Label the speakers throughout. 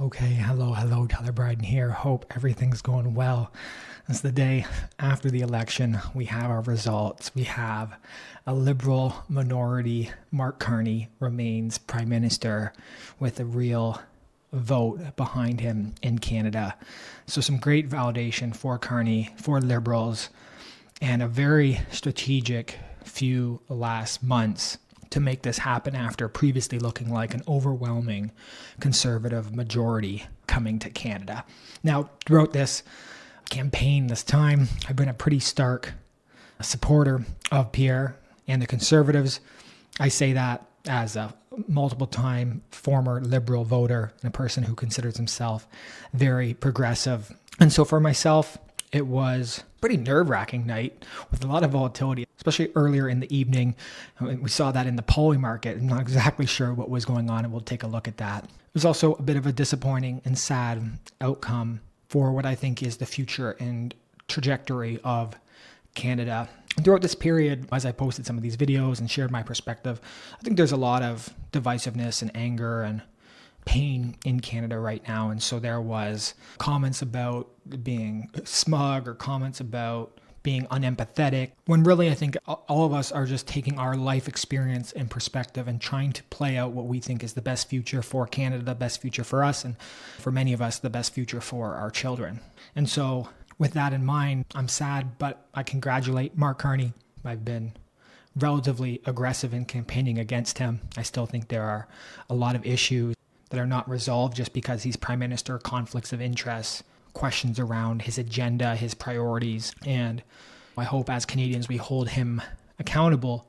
Speaker 1: Okay, hello, Tyler Bryden here. Hope everything's going well. It's the day after the election. We have our results. We have a Liberal minority. Mark Carney remains Prime Minister with a real vote behind him in Canada. So some great validation for Carney, for Liberals, and a very strategic few last months to make this happen after previously looking like an overwhelming Conservative majority coming to Canada. Now, throughout this campaign this time, I've been a pretty stark supporter of Pierre and the Conservatives. I say that as a multiple-time former Liberal voter and a person who considers himself very progressive. And so for myself, it was a pretty nerve-wracking night with a lot of volatility, especially earlier in the evening. We saw that in the Poilievre market. I'm not exactly sure what was going on, and we'll take a look at that. It was also a bit of a disappointing and sad outcome for what I think is the future and trajectory of Canada. Throughout this period, as I posted some of these videos and shared my perspective, I think there's a lot of divisiveness and anger and pain in Canada right now. And so there was comments about being smug or comments about being unempathetic, when really I think all of us are just taking our life experience and perspective and trying to play out what we think is the best future for Canada, the best future for us, and for many of us, the best future for our children. And so with that in mind, I'm sad, but I congratulate Mark Carney. I've been relatively aggressive in campaigning against him. I still think there are a lot of issues that are not resolved just because he's Prime Minister, conflicts of interest, questions around his agenda, his priorities. And I hope as Canadians we hold him accountable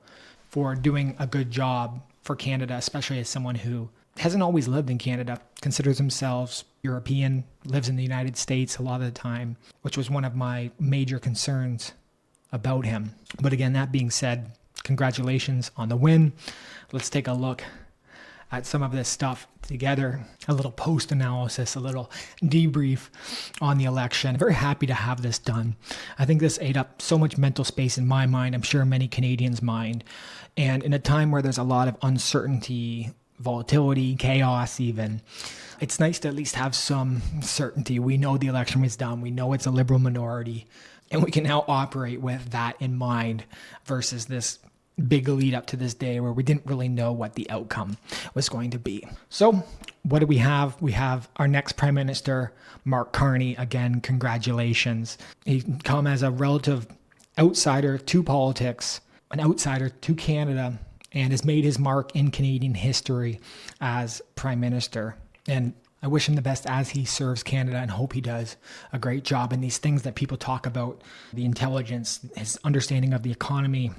Speaker 1: for doing a good job for Canada, especially as someone who hasn't always lived in Canada, considers himself European, lives in the United States a lot of the time, which was one of my major concerns about him. But again, that being said, congratulations on the win. Let's take a look at some of this stuff together, a little post-analysis, a little debrief on the election. Very happy to have this done. I think this ate up so much mental space in my mind, I'm sure many Canadians' mind. And in a time where there's a lot of uncertainty, volatility, chaos even, it's nice to at least have some certainty. We know the election was done. We know it's a Liberal minority. And we can now operate with that in mind versus this big lead up to this day where we didn't really know what the outcome was going to be. So what do we have? We have our next Prime Minister, Mark Carney. Again, congratulations. He come as a relative outsider to politics, an outsider to Canada, and has made his mark in Canadian history as Prime Minister. And I wish him the best as he serves Canada and hope he does a great job in these things that people talk about, the intelligence, his understanding of the economy,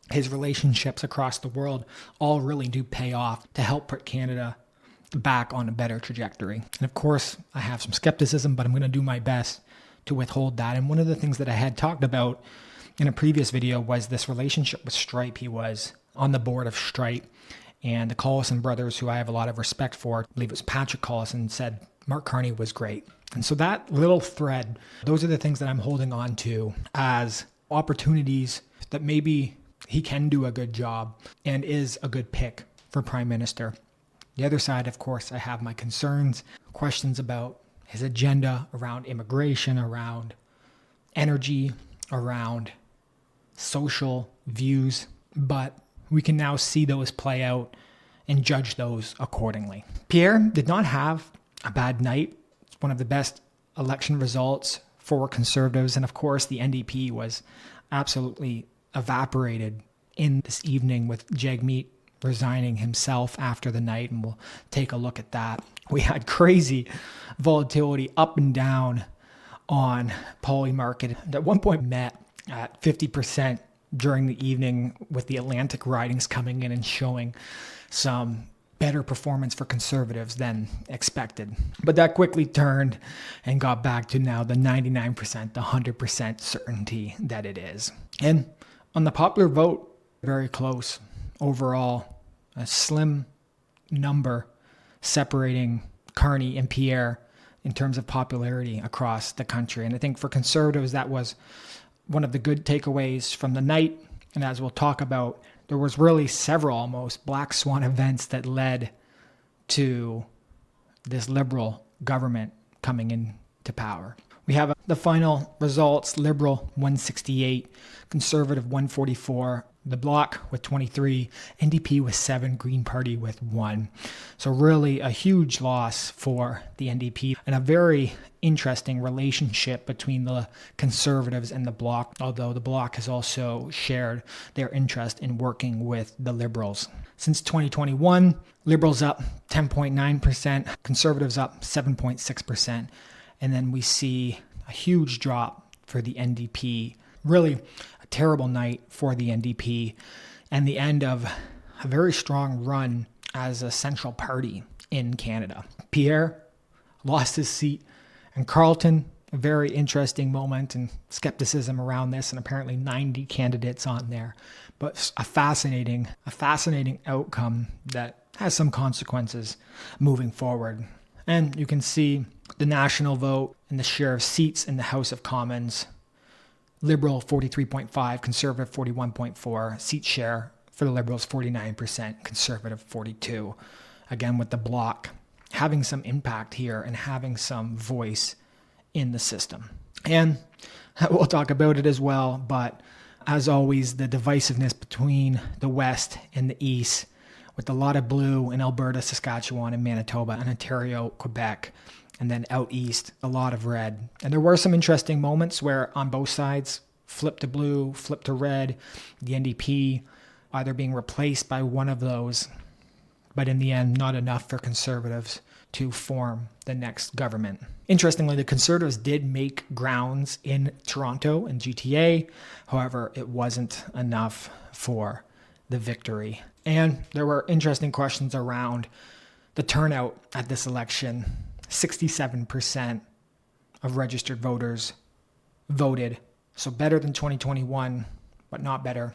Speaker 1: his relationships across the world all really do pay off to help put Canada back on a better trajectory. And of course, I have some skepticism, but I'm going to do my best to withhold that. And one of the things that I had talked about in a previous video was this relationship with Stripe. He was on the board of Stripe, and the Collison brothers, who I have a lot of respect for, I believe it was Patrick Collison, said Mark Carney was great. And so that little thread, those are the things that I'm holding on to as opportunities that maybe he can do a good job and is a good pick for Prime Minister. The other side, of course, I have my concerns, questions about his agenda around immigration, around energy, around social views, but we can now see those play out and judge those accordingly. Pierre did not have a bad night. It's one of the best election results for Conservatives, and of course the NDP was absolutely evaporated in this evening with Jagmeet resigning himself after the night, and we'll take a look at that. We had crazy volatility up and down on Poilievre market. At one point met at 50% during the evening with the Atlantic ridings coming in and showing some better performance for Conservatives than expected. But that quickly turned and got back to now the 99%, the 100% certainty that it is. And on the popular vote, very close overall, a slim number separating Carney and Pierre in terms of popularity across the country. And I think for Conservatives, that was one of the good takeaways from the night. And as we'll talk about, there was really several almost black swan events that led to this Liberal government coming into power. We have the final results: Liberal 168, Conservative 144, the Bloc with 23, NDP with 7, Green Party with 1. So really a huge loss for the NDP, and a very interesting relationship between the Conservatives and the Bloc, although the Bloc has also shared their interest in working with the Liberals. Since 2021, Liberals up 10.9%, Conservatives up 7.6%, and then we see a huge drop for the NDP. Really a terrible night for the NDP, and the end of a very strong run as a central party in Canada. Pierre lost his seat, and Carleton, a very interesting moment and skepticism around this, and apparently 90 candidates on there. But a fascinating outcome that has some consequences moving forward. And you can see the national vote and the share of seats in the House of Commons. Liberal 43.5, Conservative 41.4, seat share for the Liberals 49%, Conservative 42. Again, with the Bloc having some impact here and having some voice in the system. And we'll talk about it as well, but as always, the divisiveness between the West and the East, with a lot of blue in Alberta, Saskatchewan, and Manitoba, and Ontario, Quebec, and then out east, a lot of red. And there were some interesting moments where on both sides, flip to blue, flip to red, the NDP either being replaced by one of those, but in the end, not enough for Conservatives to form the next government. Interestingly, the Conservatives did make grounds in Toronto and GTA. However, it wasn't enough for the victory. And there were interesting questions around the turnout at this election. 67% of registered voters voted. So better than 2021, but not better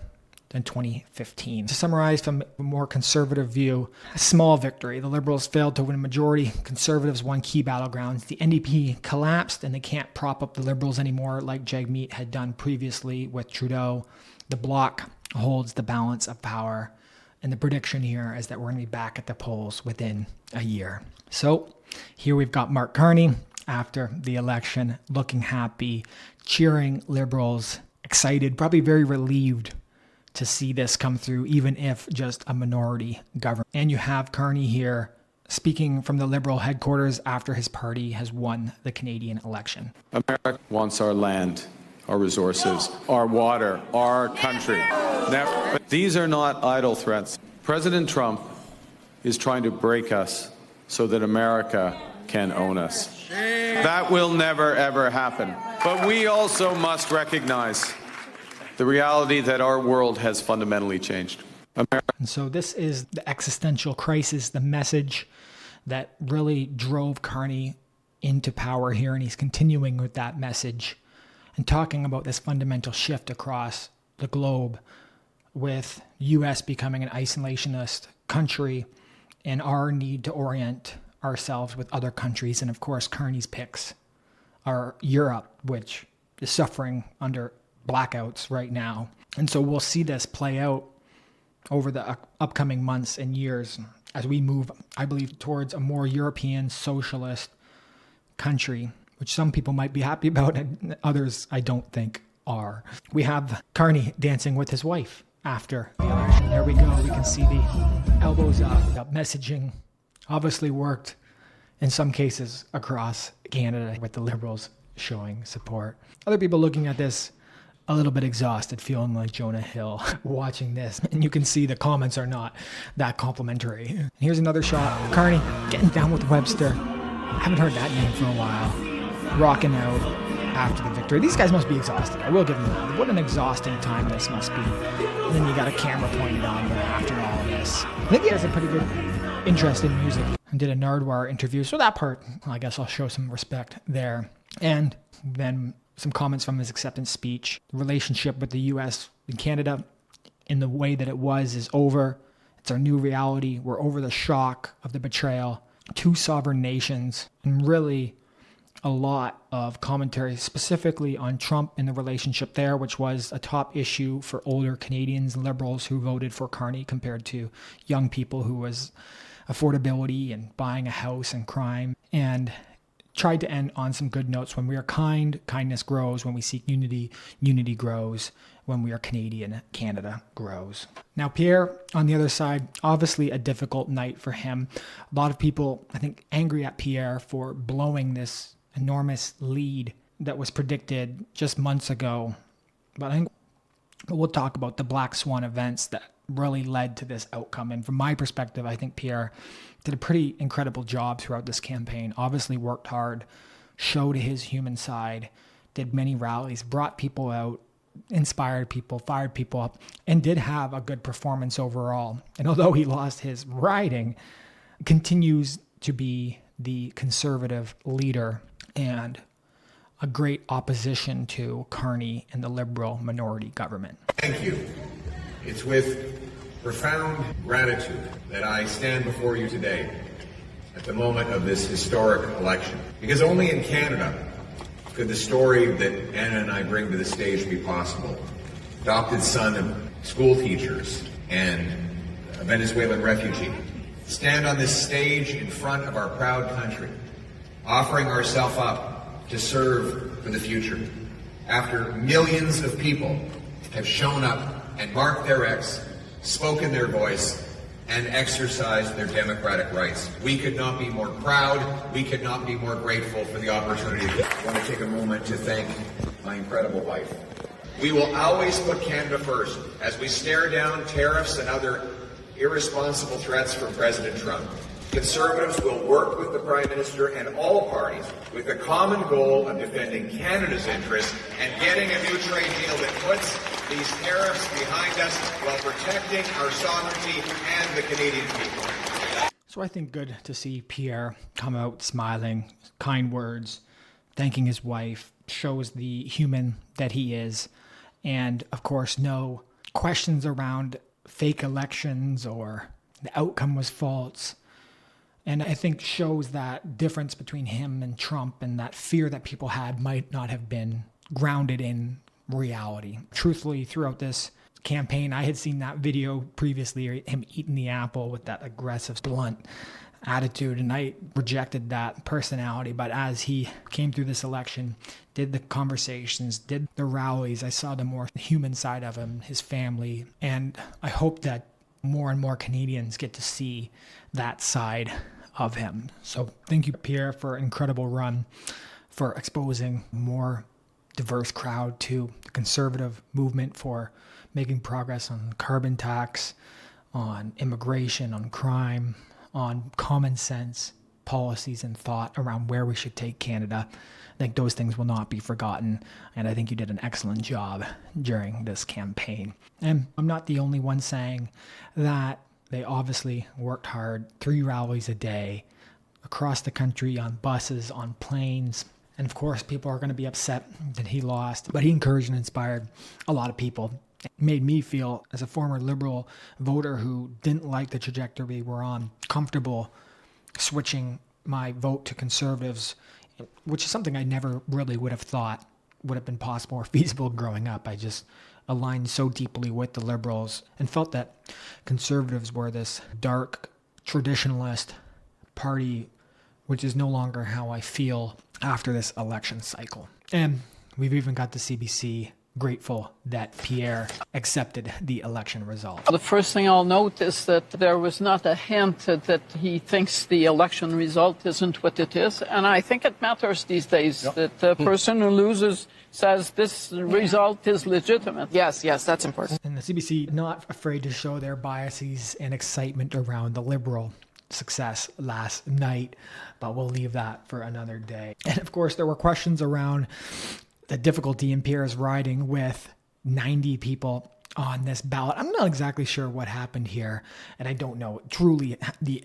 Speaker 1: than 2015. To summarize from a more conservative view, a small victory. The Liberals failed to win a majority. Conservatives won key battlegrounds. The NDP collapsed, and they can't prop up the Liberals anymore like Jagmeet had done previously with Trudeau. The Bloc holds the balance of power. And the prediction here is that we're going to be back at the polls within a year. So here we've got Mark Carney after the election, looking happy, cheering Liberals, excited, probably very relieved to see this come through, even if just a minority government. And you have Carney here speaking from the Liberal headquarters after his party has won the Canadian election.
Speaker 2: America wants our land, our resources, our water, our country. Now, these are not idle threats. President Trump is trying to break us so that America can own us. That will never, ever happen. But we also must recognize the reality that our world has fundamentally changed.
Speaker 1: And so this is the existential crisis, the message that really drove Carney into power here, and he's continuing with that message and talking about this fundamental shift across the globe, with U.S. becoming an isolationist country and our need to orient ourselves with other countries. And of course, Carney's picks are Europe, which is suffering under blackouts right now. And so we'll see this play out over the upcoming months and years as we move, I believe, towards a more European socialist country, which some people might be happy about and others I don't think are. We have Carney dancing with his wife after the election. There we go. We can see the elbows up. Messaging obviously worked in some cases across Canada, with the Liberals showing support. Other people looking at this a little bit exhausted, feeling like Jonah Hill watching this. And you can see the comments are not that complimentary. And here's another shot. Carney getting down with Webster. I haven't heard that name for a while. Rocking out after the victory. These guys must be exhausted. I will give them that. What an exhausting time this must be. And then you got a camera pointed on them after all of this. I think he has a pretty good interest in music. And did a Nardwuar interview. So that part, I guess I'll show some respect there. And then some comments from his acceptance speech. The relationship with the U.S. and Canada in the way that it was is over. It's our new reality. We're over the shock of the betrayal. Two sovereign nations, and really a lot of commentary specifically on Trump and the relationship there, which was a top issue for older Canadians and Liberals who voted for Carney compared to young people, who was affordability and buying a house and crime, and tried to end on some good notes. When we are kind, kindness grows. When we seek unity, unity grows. When we are Canadian, Canada grows. Now, Pierre, on the other side, obviously a difficult night for him. A lot of people, I think, angry at Pierre for blowing this enormous lead that was predicted just months ago. But I think we'll talk about the black swan events that really led to this outcome. And from my perspective, I think Pierre did a pretty incredible job throughout this campaign. Obviously worked hard, showed his human side, did many rallies, brought people out, inspired people, fired people up, and did have a good performance overall. And although he lost his riding, continues to be the Conservative leader and a great opposition to Carney and the Liberal minority government.
Speaker 3: Thank you. It's with profound gratitude that I stand before you today at the moment of this historic election. Because only in Canada could the story that Anna and I bring to the stage be possible. Adopted son of school teachers and a Venezuelan refugee. Stand on this stage in front of our proud country, offering ourselves up to serve for the future. After millions of people have shown up and marked their X, spoken their voice, and exercised their democratic rights. We could not be more proud. We could not be more grateful for the opportunity. I want to take a moment to thank my incredible wife. We will always put Canada first as we stare down tariffs and other irresponsible threats from President Trump. Conservatives will work with the Prime Minister and all parties with the common goal of defending Canada's interests and getting a new trade deal that puts these tariffs behind us while protecting our sovereignty and the Canadian people.
Speaker 1: So I think good to see Pierre come out smiling, kind words, thanking his wife, shows the human that he is. And of course, no questions around fake elections or the outcome was false. And I think shows that difference between him and Trump, and that fear that people had might not have been grounded in reality. Truthfully, throughout this campaign, I had seen that video previously, him eating the apple with that aggressive, blunt attitude, and I rejected that personality. But as he came through this election, did the conversations, did the rallies, I saw the more human side of him, his family, and I hope that more and more Canadians get to see that side of him. So thank you, Pierre, for an incredible run, for exposing more diverse crowd to the Conservative movement, for making progress on carbon tax, on immigration, on crime, on common sense policies and thought around where we should take Canada. I think those things will not be forgotten, and I think you did an excellent job during this campaign. And I'm not the only one saying that. They obviously worked hard, 3 rallies a day, across the country, on buses, on planes. And of course, people are going to be upset that he lost, but he encouraged and inspired a lot of people. It made me feel, as a former Liberal voter who didn't like the trajectory we're on, comfortable switching my vote to Conservatives, which is something I never really would have thought would have been possible or feasible growing up. I just aligned so deeply with the Liberals and felt that Conservatives were this dark, traditionalist party, which is no longer how I feel after this election cycle. And we've even got the CBC grateful that Pierre accepted the election result.
Speaker 4: The first thing I'll note is that there was not a hint that he thinks the election result isn't what it is. And I think it matters these days that the person who loses says this result is legitimate.
Speaker 5: Yes, that's important.
Speaker 1: And the CBC not afraid to show their biases and excitement around the Liberal success last night, but we'll leave that for another day. And of course, there were questions around the difficulty in Pierre's riding with 90 people on this ballot. I'm not exactly sure what happened here, and I don't know truly the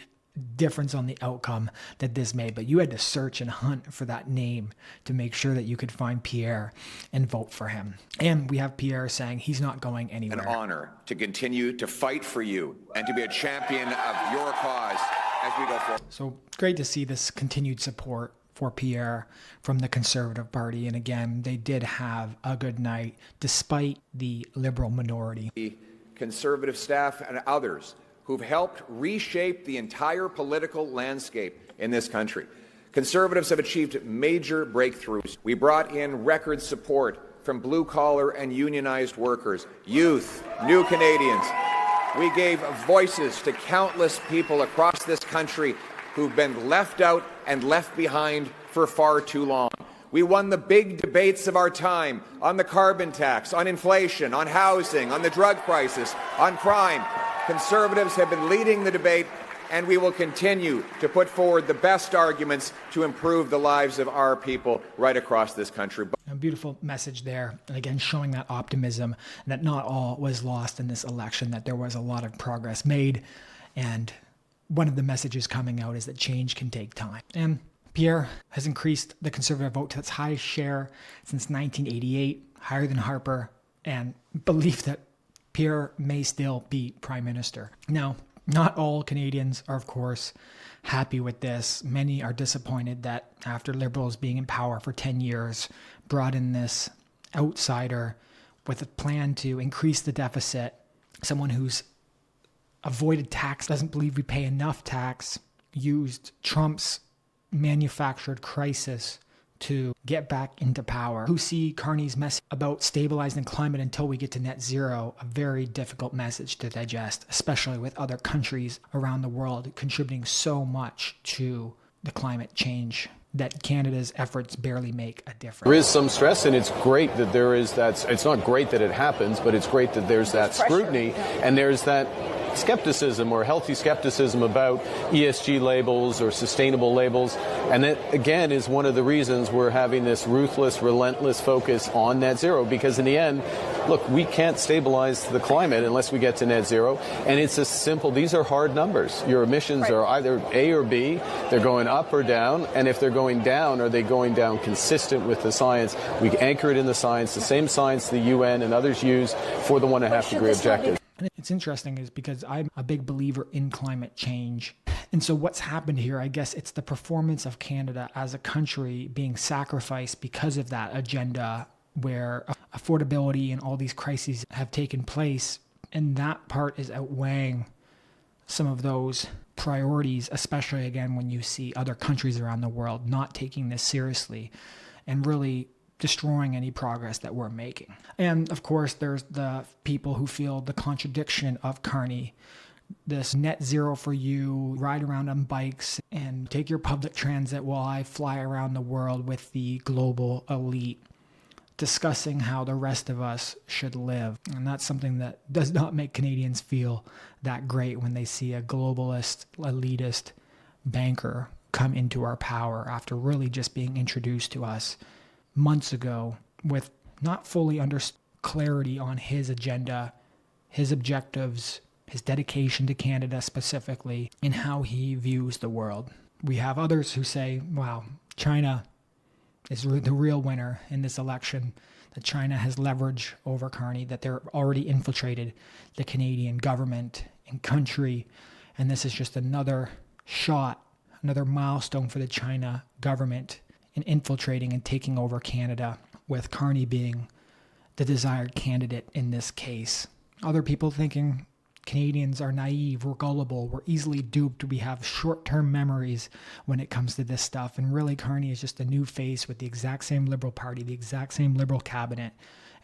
Speaker 1: difference on the outcome that this made, but you had to search and hunt for that name to make sure that you could find Pierre and vote for him. And we have Pierre saying he's not going anywhere.
Speaker 6: An honor to continue to fight for you and to be a champion of your cause as we go forward.
Speaker 1: So great to see this continued support for Pierre from the Conservative Party. And again, they did have a good night despite the Liberal minority.
Speaker 6: The Conservative staff and others who've helped reshape the entire political landscape in this country. Conservatives have achieved major breakthroughs. We brought in record support from blue-collar and unionized workers, youth, new Canadians. We gave voices to countless people across this country who've been left out and left behind for far too long. We won the big debates of our time on the carbon tax, on inflation, on housing, on the drug crisis, on crime. Conservatives have been leading the debate, and we will continue to put forward the best arguments to improve the lives of our people right across this country.
Speaker 1: A beautiful message there. And again, showing that optimism and that not all was lost in this election, that there was a lot of progress made. And one of the messages coming out is that change can take time. And Pierre has increased the Conservative vote to its highest share since 1988, higher than Harper, and believe that Pierre may still be Prime Minister. Now, not all Canadians are, of course, happy with this. Many are disappointed that after Liberals being in power for 10 years, brought in this outsider with a plan to increase the deficit, someone who's avoided tax, doesn't believe we pay enough tax, used Trump's manufactured crisis to get back into power, who see Carney's message about stabilizing climate until we get to net zero, a very difficult message to digest, especially with other countries around the world contributing so much to the climate change that Canada's efforts barely make a difference.
Speaker 5: There is some stress, and it's great that there is that. It's not great that it happens, but it's great that there's that scrutiny and there's that skepticism or healthy skepticism about ESG labels or sustainable labels. And that, again, is one of the reasons we're having this ruthless, relentless focus on net zero, because in the end, look, we can't stabilize the climate unless we get to net zero. And it's as simple, these are hard numbers. Your emissions are either A or B, they're going up or down. And if they're going down, are they going down consistent with the science? We anchor it in the science, the same science the UN and others use for the 1.5 degree objective.
Speaker 1: And it's interesting is because I'm a big believer in climate change. And so what's happened here, I guess it's the performance of Canada as a country being sacrificed because of that agenda where affordability and all these crises have taken place. And that part is outweighing some of those priorities, especially again when you see other countries around the world not taking this seriously and really destroying any progress that we're making. And of course, there's the people who feel the contradiction of Carney, this net zero for you, ride around on bikes and take your public transit while I fly around the world with the global elite, discussing how the rest of us should live. And that's something that does not make Canadians feel that great when they see a globalist, elitist banker come into our power after really just being introduced to us months ago with not fully under clarity on his agenda, his objectives, his dedication to Canada specifically, and how he views the world. We have others who say, wow, China is the real winner in this election, that China has leverage over Carney, that they're already infiltrated the Canadian government and country, and this is just another shot, another milestone for the China government in infiltrating and taking over Canada, with Carney being the desired candidate in this case. Other people thinking Canadians are naive, we're gullible, we're easily duped, we have short-term memories when it comes to this stuff. And really, Carney is just a new face with the exact same Liberal Party, the exact same Liberal cabinet,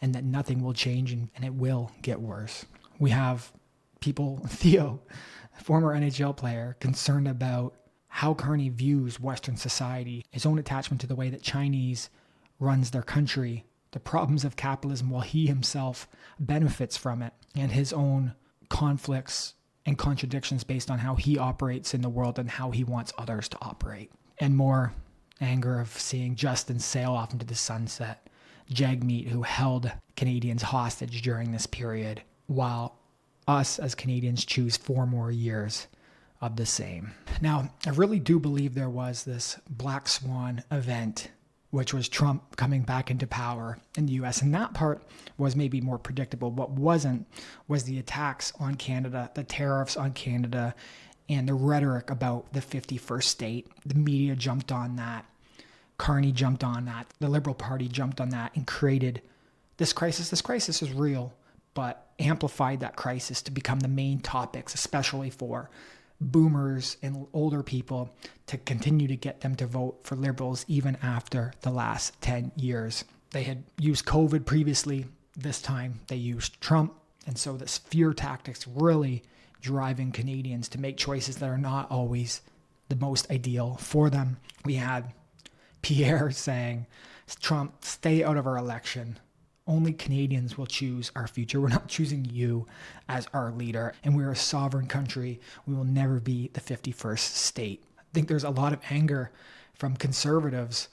Speaker 1: and that nothing will change and it will get worse. We have people, Theo, former NHL player, concerned about how Carney views Western society, his own attachment to the way that Chinese runs their country, the problems of capitalism while he himself benefits from it, and his own conflicts and contradictions based on how he operates in the world and how he wants others to operate. And more anger of seeing Justin sail off into the sunset, Jagmeet, who held Canadians hostage during this period, while us as Canadians choose 4 more years of the same. Now, I really do believe there was this black swan event, which was Trump coming back into power in the US. And that part was maybe more predictable. What wasn't was the attacks on Canada, the tariffs on Canada, and the rhetoric about the 51st state. The media jumped on that. Carney jumped on that. The Liberal Party jumped on that and created this crisis. This crisis is real, but amplified that crisis to become the main topics, especially for boomers and older people, to continue to get them to vote for Liberals even after the last 10 years. They had used COVID previously. This time they used Trump. And so this fear tactics really driving Canadians to make choices that are not always the most ideal for them. We had Pierre saying, Trump, stay out of our election. Only Canadians will choose our future. We're not choosing you as our leader. And we're a sovereign country. We will never be the 51st state. I think there's a lot of anger from conservatives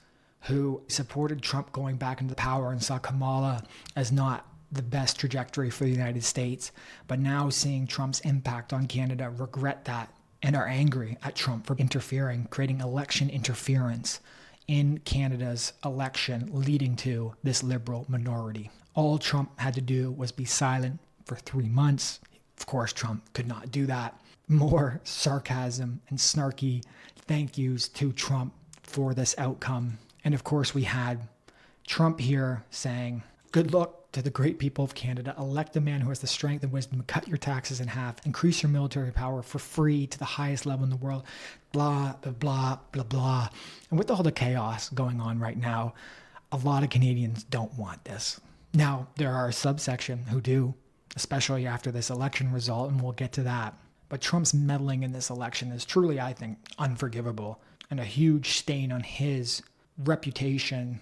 Speaker 1: who supported Trump going back into power and saw Kamala as not the best trajectory for the United States, but now seeing Trump's impact on Canada, regret that and are angry at Trump for interfering, creating election interference in Canada's election, leading to this Liberal minority. All Trump had to do was be silent for 3 months. Of course, Trump could not do that. More sarcasm and snarky thank yous to Trump for this outcome. And of course, we had Trump here saying, good luck to the great people of Canada. Elect a man who has the strength and wisdom to cut your taxes in half, increase your military power for free to the highest level in the world, blah, blah, blah, blah, blah. And with all the chaos going on right now, a lot of Canadians don't want this. Now, there are a subsection who do, especially after this election result, and we'll get to that. But Trump's meddling in this election is truly, I think, unforgivable and a huge stain on his reputation,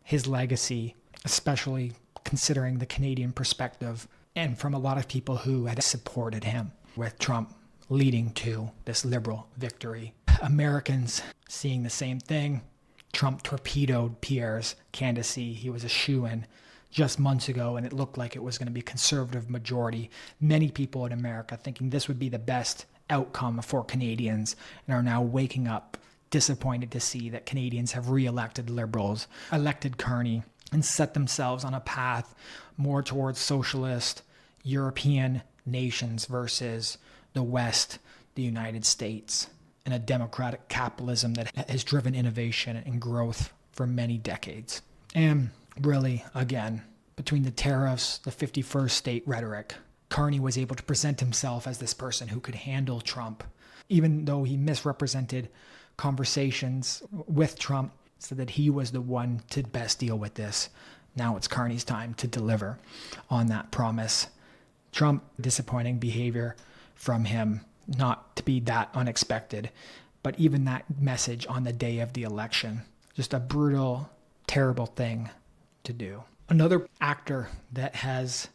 Speaker 1: his legacy, especially considering the Canadian perspective and from a lot of people who had supported him, with Trump leading to this Liberal victory. Americans seeing the same thing. Trump torpedoed Pierre's candidacy. He was a shoo-in just months ago, and it looked like it was going to be a conservative majority. Many people in America thinking this would be the best outcome for Canadians, and are now waking up disappointed to see that Canadians have re-elected Liberals, elected Carney, and set themselves on a path more towards socialist European nations versus the West, the United States, and a democratic capitalism that has driven innovation and growth for many decades. And really, again, between the tariffs, the 51st state rhetoric, Carney was able to present himself as this person who could handle Trump, even though he misrepresented conversations with Trump, so that he was the one to best deal with this. Now it's Carney's time to deliver on that promise. Trump, disappointing behavior from him, not to be that unexpected, but even that message on the day of the election, just a brutal, terrible thing to do. Another actor that has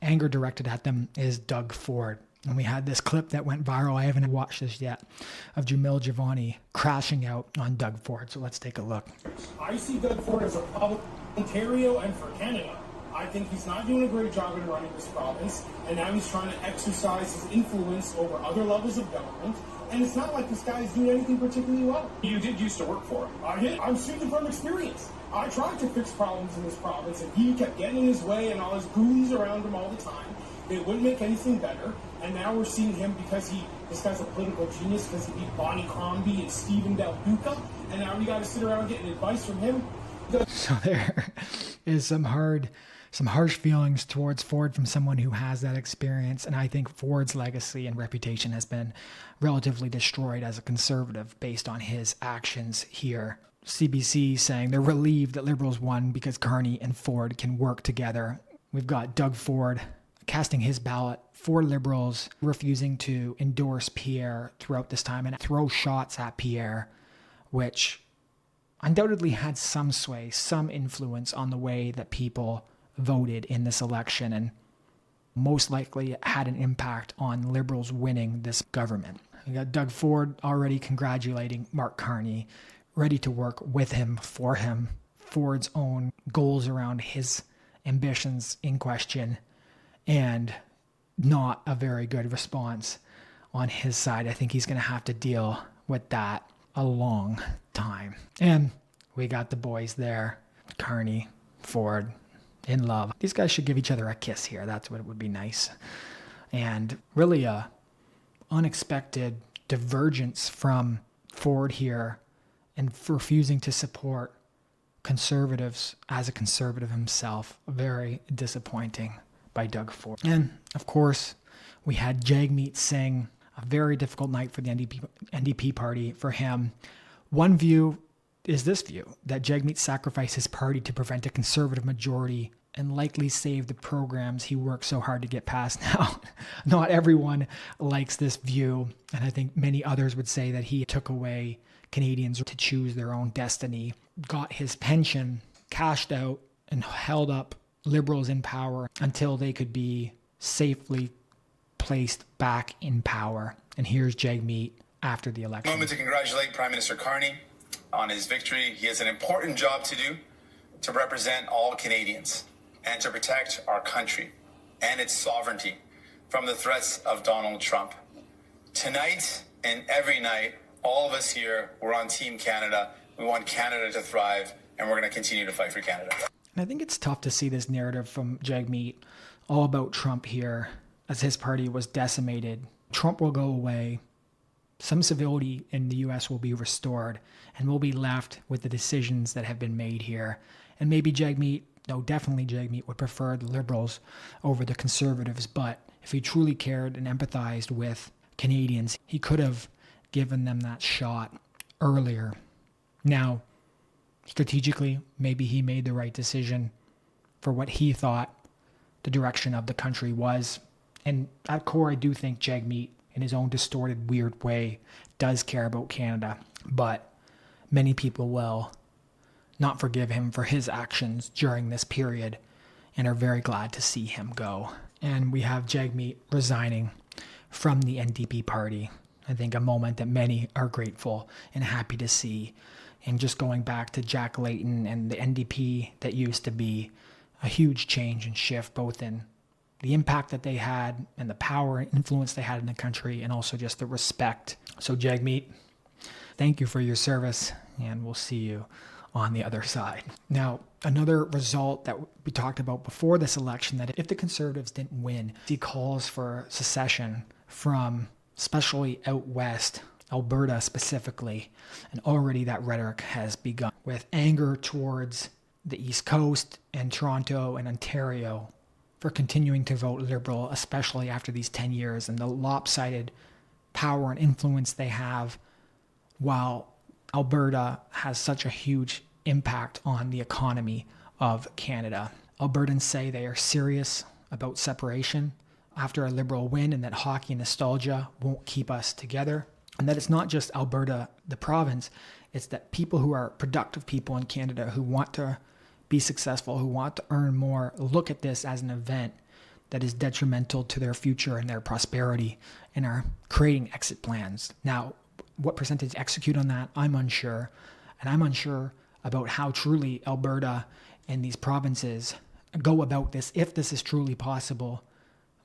Speaker 1: anger directed at them is Doug Ford. And we had this clip that went viral, I haven't watched this yet, of Jamil Giovanni crashing out on Doug Ford. So let's take a look.
Speaker 7: I see Doug Ford as a problem for Ontario and for Canada. I think he's not doing a great job in running this province, and now he's trying to exercise his influence over other levels of government. And it's not like this guy's doing anything particularly well.
Speaker 8: You did used to work for him.
Speaker 7: I did. I'm speaking from experience. I tried to fix problems in this province, and he kept getting in his way and all his ghoulies around him all the time. It wouldn't make anything better. And now we're seeing him because this guy's a political genius, because he beat Bonnie Crombie and Stephen Del Duca. And now we got to sit around getting advice from him.
Speaker 1: So there is some harsh feelings towards Ford from someone who has that experience. And I think Ford's legacy and reputation has been relatively destroyed as a conservative based on his actions here. CBC saying they're relieved that Liberals won because Carney and Ford can work together. We've got Doug Ford casting his ballot for Liberals, refusing to endorse Pierre throughout this time and throw shots at Pierre, which undoubtedly had some sway, some influence on the way that people voted in this election, and most likely had an impact on Liberals winning this government. We got Doug Ford already congratulating Mark Carney, ready to work with him, for him. Ford's own goals around his ambitions in question, and not a very good response on his side. I think he's going to have to deal with that a long time. And we got the boys there, Carney, Ford, in love. These guys should give each other a kiss here. That's what it would be nice. And really a unexpected divergence from Ford here, and refusing to support conservatives as a conservative himself. Very disappointing. by Doug Ford. And of course, we had Jagmeet Singh, a very difficult night for the NDP party for him. One view is this view, that Jagmeet sacrificed his party to prevent a conservative majority and likely save the programs he worked so hard to get past. Now, not everyone likes this view, and I think many others would say that he took away Canadians to choose their own destiny, got his pension cashed out, and held up Liberals in power until they could be safely placed back in power. And here's Jagmeet after the election.
Speaker 8: Moment to congratulate Prime Minister Carney on his victory. He has an important job to do to represent all Canadians and to protect our country and its sovereignty from the threats of Donald Trump. Tonight and every night, all of us here, we're on Team Canada. We want Canada to thrive, and we're going to continue to fight for Canada.
Speaker 1: And I think it's tough to see this narrative from Jagmeet all about Trump here, as his party was decimated. Trump will go away. Some civility in the U.S. will be restored, and we'll be left with the decisions that have been made here. And maybe definitely Jagmeet would prefer the Liberals over the Conservatives, but if he truly cared and empathized with Canadians, he could have given them that shot earlier. Now, strategically, maybe he made the right decision for what he thought the direction of the country was. And at core, I do think Jagmeet, in his own distorted, weird way, does care about Canada. But many people will not forgive him for his actions during this period and are very glad to see him go. And we have Jagmeet resigning from the NDP party. I think a moment that many are grateful and happy to see. And just going back to Jack Layton and the NDP that used to be, a huge change and shift, both in the impact that they had and the power and influence they had in the country, and also just the respect. So Jagmeet, thank you for your service, and we'll see you on the other side. Now, another result that we talked about before this election, that if the Conservatives didn't win, he calls for secession from especially out west, Alberta specifically, and already that rhetoric has begun with anger towards the East Coast and Toronto and Ontario for continuing to vote Liberal, especially after these 10 years and the lopsided power and influence they have, while Alberta has such a huge impact on the economy of Canada. Albertans say they are serious about separation after a Liberal win, and that hockey nostalgia won't keep us together. And that it's not just Alberta, the province, it's that people who are productive people in Canada who want to be successful, who want to earn more, look at this as an event that is detrimental to their future and their prosperity and are creating exit plans. Now, what percentage execute on that, I'm unsure. And I'm unsure about how truly Alberta and these provinces go about this, if this is truly possible.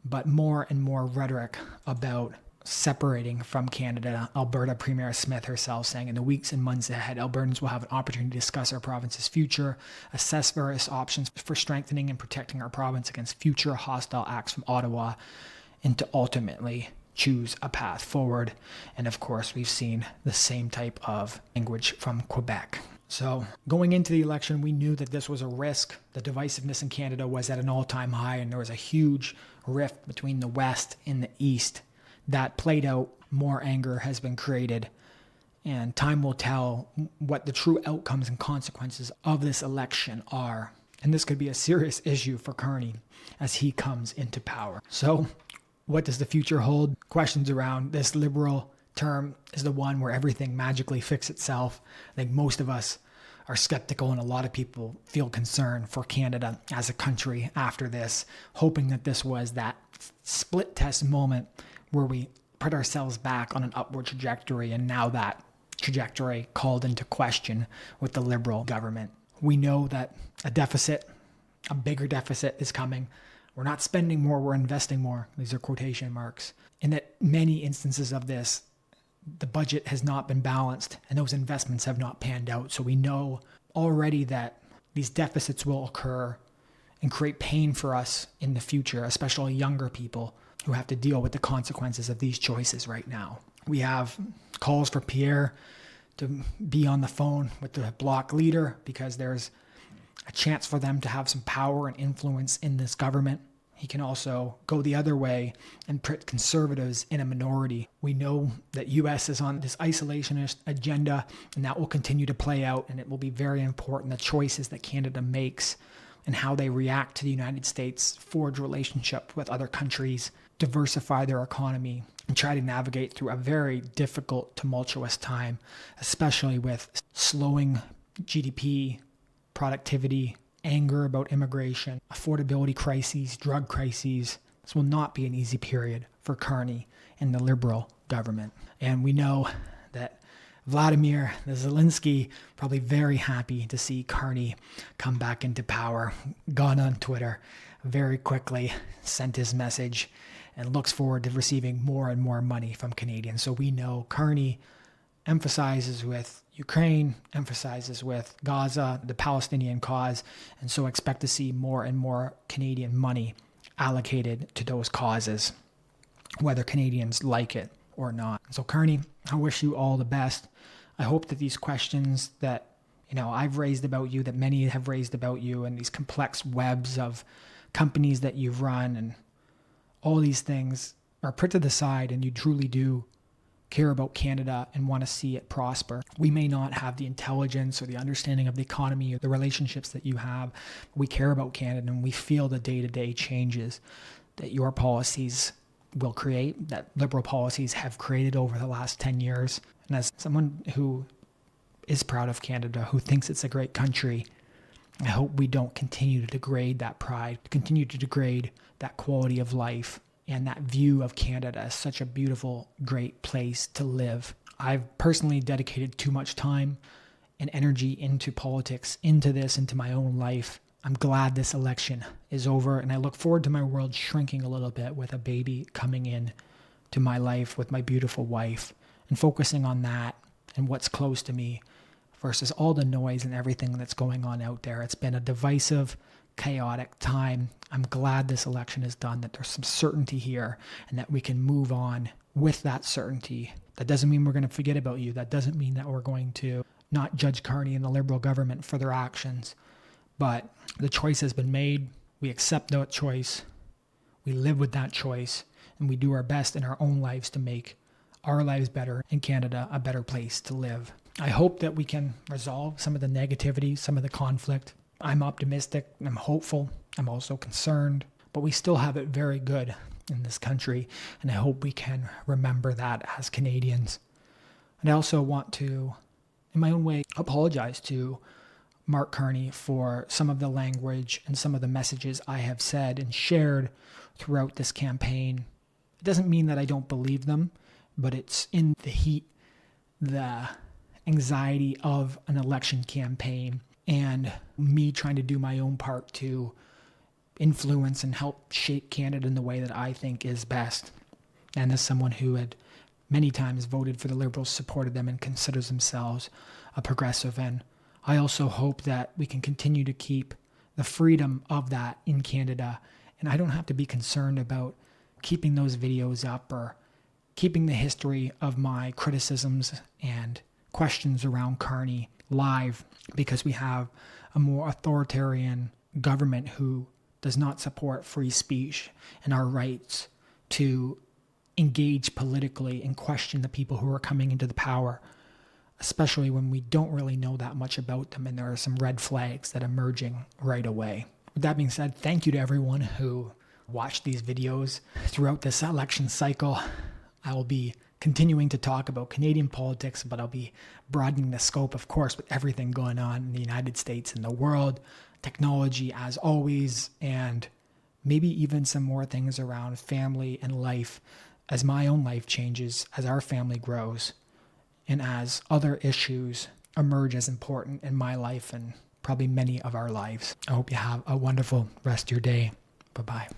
Speaker 1: But more and more rhetoric about separating from Canada. Alberta Premier Smith herself saying in the weeks and months ahead, Albertans will have an opportunity to discuss our province's future, assess various options for strengthening and protecting our province against future hostile acts from Ottawa, and to ultimately choose a path forward. And of course, we've seen the same type of language from Quebec. So going into the election, we knew that this was a risk. The divisiveness in Canada was at an all-time high, and there was a huge rift between the West and the East. That played out. More anger has been created, and time will tell what the true outcomes and consequences of this election are. And this could be a serious issue for Carney as he comes into power. So what does the future hold? Questions around this Liberal term is the one where everything magically fixes itself. I think most of us are skeptical, and a lot of people feel concern for Canada as a country after this, hoping that this was that split test moment where we put ourselves back on an upward trajectory, and now that trajectory called into question with the Liberal government. We know that a bigger deficit is coming. We're not spending more, we're investing more. These are quotation marks. And that many instances of this, the budget has not been balanced and those investments have not panned out. So we know already that these deficits will occur and create pain for us in the future, especially younger people who have to deal with the consequences of these choices right now. We have calls for Pierre to be on the phone with the Bloc leader because there's a chance for them to have some power and influence in this government. he can also go the other way and put conservatives in a minority. We know that U.S. is on this isolationist agenda, and that will continue to play out, and it will be very important, the choices that Canada makes and how they react to the United States, forge relationship with other countries, diversify their economy, and try to navigate through a very difficult, tumultuous time, especially with slowing GDP, productivity, anger about immigration, affordability crises, drug crises. This will not be an easy period for Carney and the Liberal government. And we know that Vladimir Zelensky probably very happy to see Carney come back into power. Gone on Twitter very quickly, sent his message, and looks forward to receiving more and more money from Canadians. So we know Carney emphasizes with Ukraine, emphasizes with Gaza, the Palestinian cause, and so expect to see more and more Canadian money allocated to those causes, whether Canadians like it or not. So Carney, I wish you all the best. I hope that these questions that I've raised about you, that many have raised about you, and these complex webs of companies that you've run and all these things are put to the side, and you truly do care about Canada and want to see it prosper. We may not have the intelligence or the understanding of the economy or the relationships that you have. We care about Canada, and we feel the day-to-day changes that your policies will create, that Liberal policies have created over the last 10 years. And as someone who is proud of Canada, who thinks it's a great country, I hope we don't continue to degrade that pride, continue to degrade that quality of life and that view of Canada as such a beautiful, great place to live. I've personally dedicated too much time and energy into politics, into my own life. I'm glad this election is over, and I look forward to my world shrinking a little bit with a baby coming in to my life with my beautiful wife, and focusing on that and what's close to me versus all the noise and everything that's going on out there. It's been a divisive, chaotic time. I'm glad this election is done, that there's some certainty here, and that we can move on with that certainty. That doesn't mean we're going to forget about you. That doesn't mean that we're going to not judge Carney and the Liberal government for their actions. But the choice has been made. We accept that choice. We live with that choice, and we do our best in our own lives to make our lives better and Canada a better place to live. I hope that we can resolve some of the negativity, some of the conflict. I'm optimistic, I'm hopeful, I'm also concerned, but we still have it very good in this country, and I hope we can remember that as Canadians. And I also want to, in my own way, apologize to Mark Carney for some of the language and some of the messages I have said and shared throughout this campaign. It doesn't mean that I don't believe them, but it's in the heat, the anxiety of an election campaign, and me trying to do my own part to influence and help shape Canada in the way that I think is best. And as someone who had many times voted for the Liberals, supported them, and considers themselves a progressive, and I also hope that we can continue to keep the freedom of that in Canada, and I don't have to be concerned about keeping those videos up or keeping the history of my criticisms and questions around Carney live, because we have a more authoritarian government who does not support free speech and our rights to engage politically and question the people who are coming into the power, especially when we don't really know that much about them and there are some red flags that are emerging right away. With that being said, thank you to everyone who watched these videos throughout this election cycle. I will be continuing to talk about Canadian politics, but I'll be broadening the scope, of course, with everything going on in the United States and the world, technology as always, and maybe even some more things around family and life as my own life changes, as our family grows, and as other issues emerge as important in my life and probably many of our lives. I hope you have a wonderful rest of your day. Bye-bye.